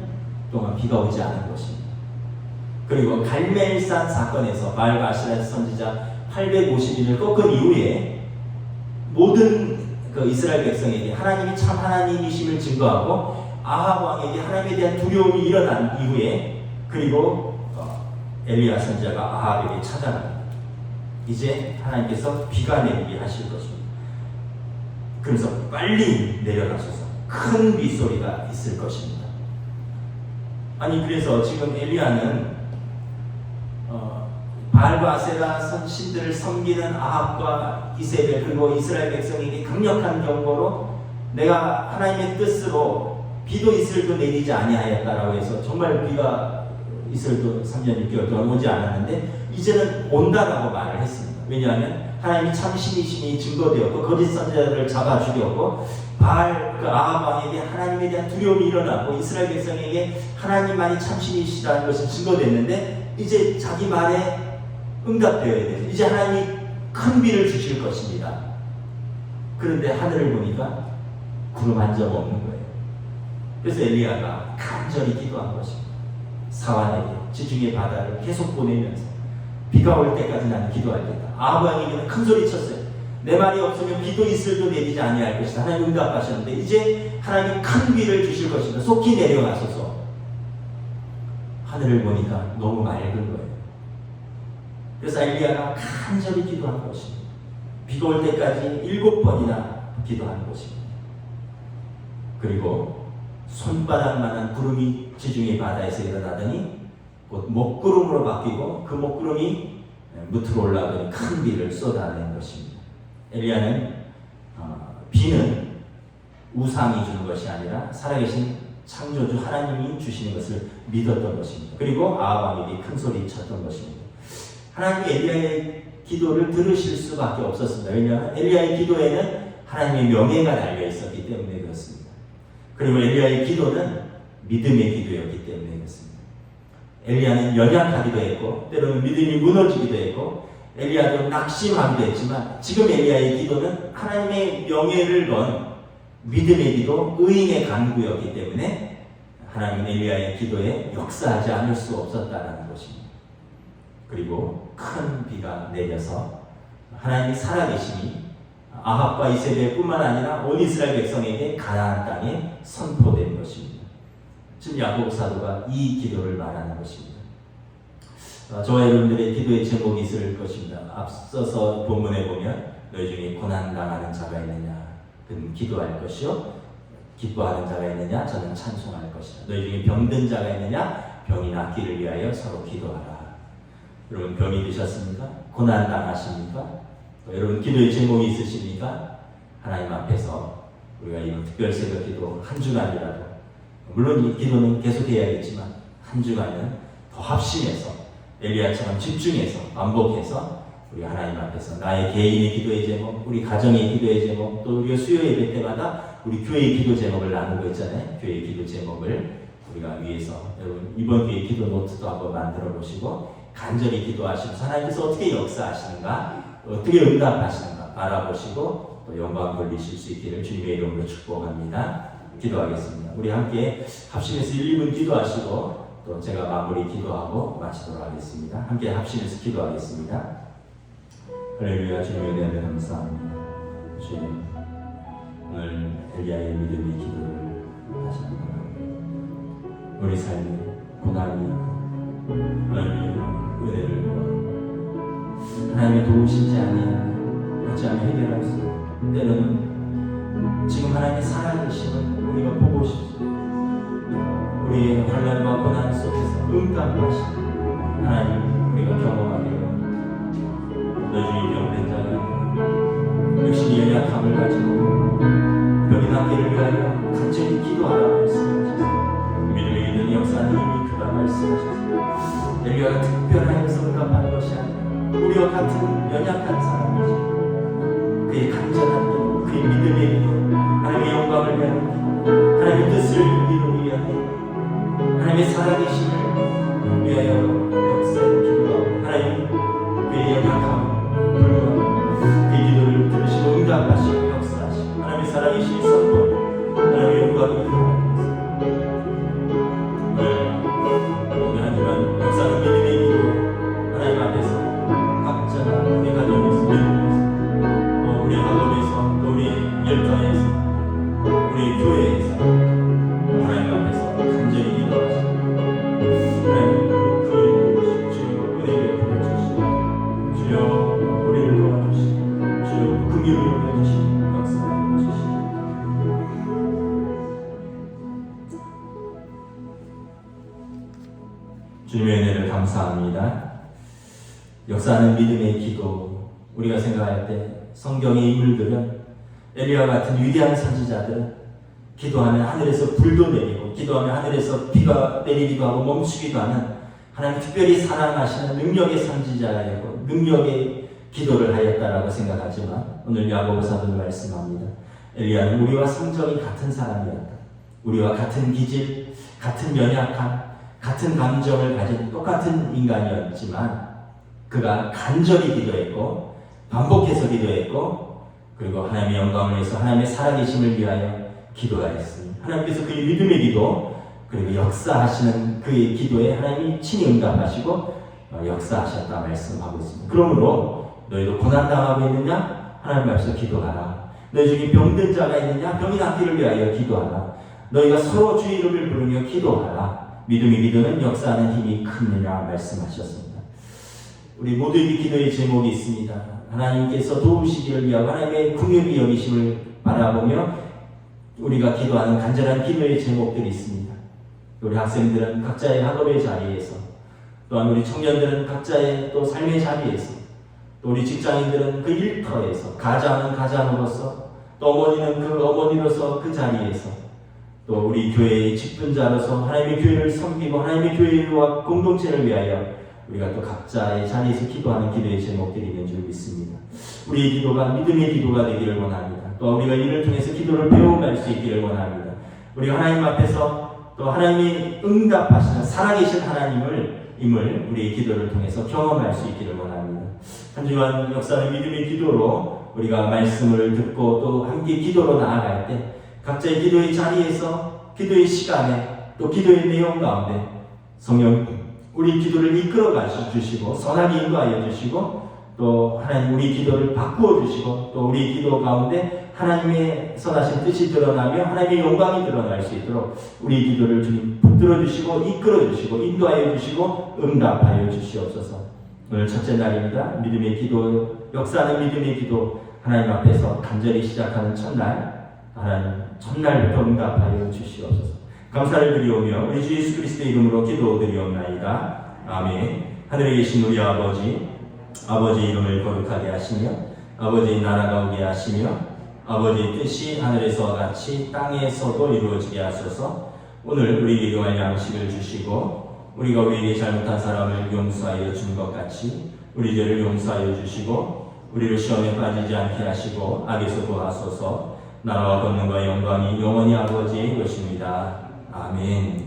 동안 비가 오지 않을 것입니다. 그리고 갈멜산 사건에서 바알과 아세라 선지자 850인을 꺾은 이후에 모든 그 이스라엘 백성에게 하나님이 참 하나님이심을 증거하고 아합 왕에게 하나님에 대한 두려움이 일어난 이후에 그리고 엘리야 선지자가 아합에게 찾아갑니다. 이제 하나님께서 비가 내리게 하실 것입니다. 그래서 빨리 내려가셔서 큰 빗소리가 있을 것입니다. 아니 그래서 지금 엘리야는 바알과 아세라 신들을 섬기는 아합과 이세벨 그리고 이스라엘 백성에게 강력한 경고로 내가 하나님의 뜻으로 비도 이슬도 내리지 아니하였다라고 해서 정말 비가 이슬도 3년 6개월 동안 오지 않았는데 이제는 온다라고 말을 했습니다. 왜냐하면 하나님이 참 신이심이 증거되었고 거짓 선지자들을 잡아 죽였고 바알 그 아합 왕에게 하나님에 대한 두려움이 일어나고 이스라엘 백성에게 하나님만이 참 신이시라는 것이 증거됐는데 이제 자기 말에 응답되어야 돼요. 이제 하나님이 큰 비를 주실 것입니다. 그런데 하늘을 보니까 구름 한 점 없는 거예요. 그래서 엘리야가 간절히 기도한 것입니다. 사환에게 지중해 바다를 계속 보내면서 비가 올 때까지 나는 기도하겠다. 아합 왕에게는 큰 소리 쳤어요. 내 말이 없으면 비도 이슬도 내리지 아니할 것이다. 하나님 응답하셨는데 이제 하나님 큰 비를 주실 것입니다. 속히 내려가소서. 하늘을 보니까 너무 맑은 거예요. 그래서 엘리야가 간절히 기도한 것입니다. 비가 올 때까지 7번이나 기도한 것입니다. 그리고 손바닥만한 구름이 지중해 바다에서 일어나더니 곧 먹구름으로 바뀌고 그 먹구름이 무트로 올라가더니 큰 비를 쏟아낸 것입니다. 엘리야는 비는 우상이 주는 것이 아니라 살아계신 창조주 하나님이 주시는 것을 믿었던 것입니다. 그리고 아합 왕에게 큰 소리 쳤던 것입니다. 하나님이 엘리야의 기도를 들으실 수밖에 없었습니다. 왜냐하면 엘리야의 기도에는 하나님의 명예가 달려 있었기 때문에 그렇습니다. 그리고 엘리야의 기도는 믿음의 기도였기 때문에 그렇습니다. 엘리야는 연약하기도 했고 때로는 믿음이 무너지기도 했고 엘리야도 낙심하기도 했지만 지금 엘리야의 기도는 하나님의 명예를 건 믿음의 기도, 의인의 간구였기 때문에 하나님은 엘리야의 기도에 역사하지 않을 수 없었다는 것입니다. 그리고 큰 비가 내려서 하나님이 살아계심이 아합과 이세벨뿐만 아니라 온 이스라엘 백성에게 가나안 땅에 선포된 것입니다. 지금 야곱 사도가 이 기도를 말하는 것입니다. 저와 여러분들의 기도의 제목이 있을 것입니다. 앞서서 본문에 보면 너희 중에 고난당하는 자가 있느냐 그는 기도할 것이요 기뻐하는 자가 있느냐 저는 찬송할 것이다. 너희 중에 병든 자가 있느냐 병이 낫기를 위하여 서로 기도하라. 여러분 병이 드셨습니까? 고난당하십니까? 여러분 기도의 제목이 있으십니까? 하나님 앞에서 우리가 이런 특별 새벽 기도 한 주간이라도 물론 이 기도는 계속해야겠지만 한 주간은 더 합심해서 엘리야처럼 집중해서 반복해서 우리 하나님 앞에서 나의 개인의 기도의 제목, 우리 가정의 기도의 제목, 또 우리가 수요 예배 때마다 우리 교회의 기도 제목을 나누고 있잖아요. 교회의 기도 제목을 우리가 위해서 여러분 이번 교회 기도 노트도 한번 만들어 보시고 간절히 기도하시면서 하나님께서 어떻게 역사하시는가, 어떻게 응답하시는가 알아보시고 또 영광 돌리실 수 있기를 주님의 이름으로 축복합니다. 기도하겠습니다. 우리 함께 합심해서 1, 2분 기도하시고 또 제가 마무리 기도하고 마치도록 하겠습니다. 함께 합심해서 기도하겠습니다. 할렐루야. 주님의 은혜에 감사합니다. 주님 오늘 엘리야의 믿음의 기도를 다시 한번 우리 삶에 고난이 하나님의 은혜를 하나님의 도우시지 아니하면 어찌하면 해결할 수 없고 때로는 지금 하나님의 살아계심을 우리가 보고 싶습니다. 우리의 환난과 고난 속에서 응답하시는 하나님 우리가 경험하기를 너희 중에 병든 자가 육신이 연약함을 가지고 병이 낫기를 위하여 간절히 기도하라 말씀하셨습니다. 믿음의 있는 역사는 이미 그가 말씀하셨습니다. 엘리야가 특별하여서 응답하는 것이 아니라 우리와 같은 연약한 사람이지 그의 간절한 기도, 그의 믿음의 기도, 하나님의 영광을 위하는 기도, 하나님의 뜻을 이루기 위한 기도, 하나님의 살아계심을 위하여 역사에 기도하고 하나님 그의 연약함 불구하고 그의 기도를 들으시고 응답하시고 역사하시고 하나님의 살아계심이 선포하고 하나님의 영광이 오늘 한 주간 역사는 믿음의 기도 하나님 앞에서 각자가 우리 가정에서 또 우리 학업에서 또 우리 열정에서 우리 교회에서 하나님 앞에서 간절히 기도하시고 하나님 우리 주여 은혜를 베풀어주시고 주여 우리를 도와주시고 주여 긍휼을 여겨주시고 역사해 주시고 주님의 은혜를 감사합니다. 역사하는 믿음의 기도 우리가 생각할 때 성경의 인물들은 엘리야 같은 위대한 선지자들은 기도하면 하늘에서 불도 내리고 기도하면 하늘에서 비가 내리기도 하고 멈추기도 하는 하나님 특별히 사랑하시는 능력의 선지자이고 능력의 기도를 하였다라고 생각하지만 오늘 야고보 사도는 말씀합니다. 엘리야는 우리와 성정이 같은 사람이었다. 우리와 같은 기질, 같은 연약함, 같은 감정을 가진 똑같은 인간이었지만 그가 간절히 기도했고 반복해서 기도했고 그리고 하나님의 영광을 위해서 하나님의 살아계심을 위하여 기도하였습니다. 하나님께서 그의 믿음의 기도 그리고 역사하시는 그의 기도에 하나님이 친히 응답하시고 역사하셨다 말씀하고 있습니다. 그러므로 너희도 고난당하고 있느냐? 하나님 앞에서 기도하라. 너희 중에 병든 자가 있느냐? 병이 낫기를 위하여 기도하라. 너희가 서로 주의 이름을 부르며 기도하라. 믿음의 기도는 역사하는 힘이 크느냐 말씀하셨습니다. 우리 모두에게 기도의 제목이 있습니다. 하나님께서 도우시기를 위하여 하나님의 긍휼히 여기심을 바라보며 우리가 기도하는 간절한 기도의 제목들이 있습니다. 우리 학생들은 각자의 학업의 자리에서 또한 우리 청년들은 각자의 또 삶의 자리에서 또 우리 직장인들은 그 일터에서 가장은 가장으로서 또 어머니는 그 어머니로서 그 자리에서 또 우리 교회의 직분자로서 하나님의 교회를 섬기고 하나님의 교회와 공동체를 위하여 우리가 또 각자의 자리에서 기도하는 기도의 제목들이 있는 줄 믿습니다. 우리의 기도가 믿음의 기도가 되기를 원합니다. 또 우리가 이를 통해서 기도를 배워갈 수 있기를 원합니다. 우리가 하나님 앞에서 또 하나님이 응답하시는 살아계신 하나님을 우리의 기도를 통해서 경험할 수 있기를 원합니다. 한 주간 역사는 믿음의 기도로 우리가 말씀을 듣고 또 함께 기도로 나아갈 때 각자의 기도의 자리에서 기도의 시간에 또 기도의 내용 가운데 성령 우리 기도를 이끌어 주시고 선하게 인도하여 주시고 또 하나님 우리 기도를 바꾸어 주시고 또 우리 기도 가운데 하나님의 선하신 뜻이 드러나며 하나님의 영광이 드러날 수 있도록 우리 기도를 주님 붙들어 주시고 이끌어 주시고 인도하여 주시고 응답하여 주시옵소서. 오늘 첫째 날입니다. 믿음의 기도, 역사하는 믿음의 기도 하나님 앞에서 간절히 시작하는 첫날 하나님 첫날부터 응답하여 주시옵소서. 감사를 드리오며 우리 주 예수 그리스도의 이름으로 기도드리옵나이다. 아멘. 하늘에 계신 우리 아버지 이름을 거룩하게 하시며 아버지의 나라가 오게 하시며 아버지의 뜻이 하늘에서와 같이 땅에서도 이루어지게 하소서. 오늘 우리에게 일용할 양식을 주시고 우리가 우리에게 잘못한 사람을 용서하여 준 것 같이 우리 죄를 용서하여 주시고 우리를 시험에 빠지지 않게 하시고 악에서 구하소서. 나라와 권능과 영광이 영원히 아버지의 것입니다. 아멘.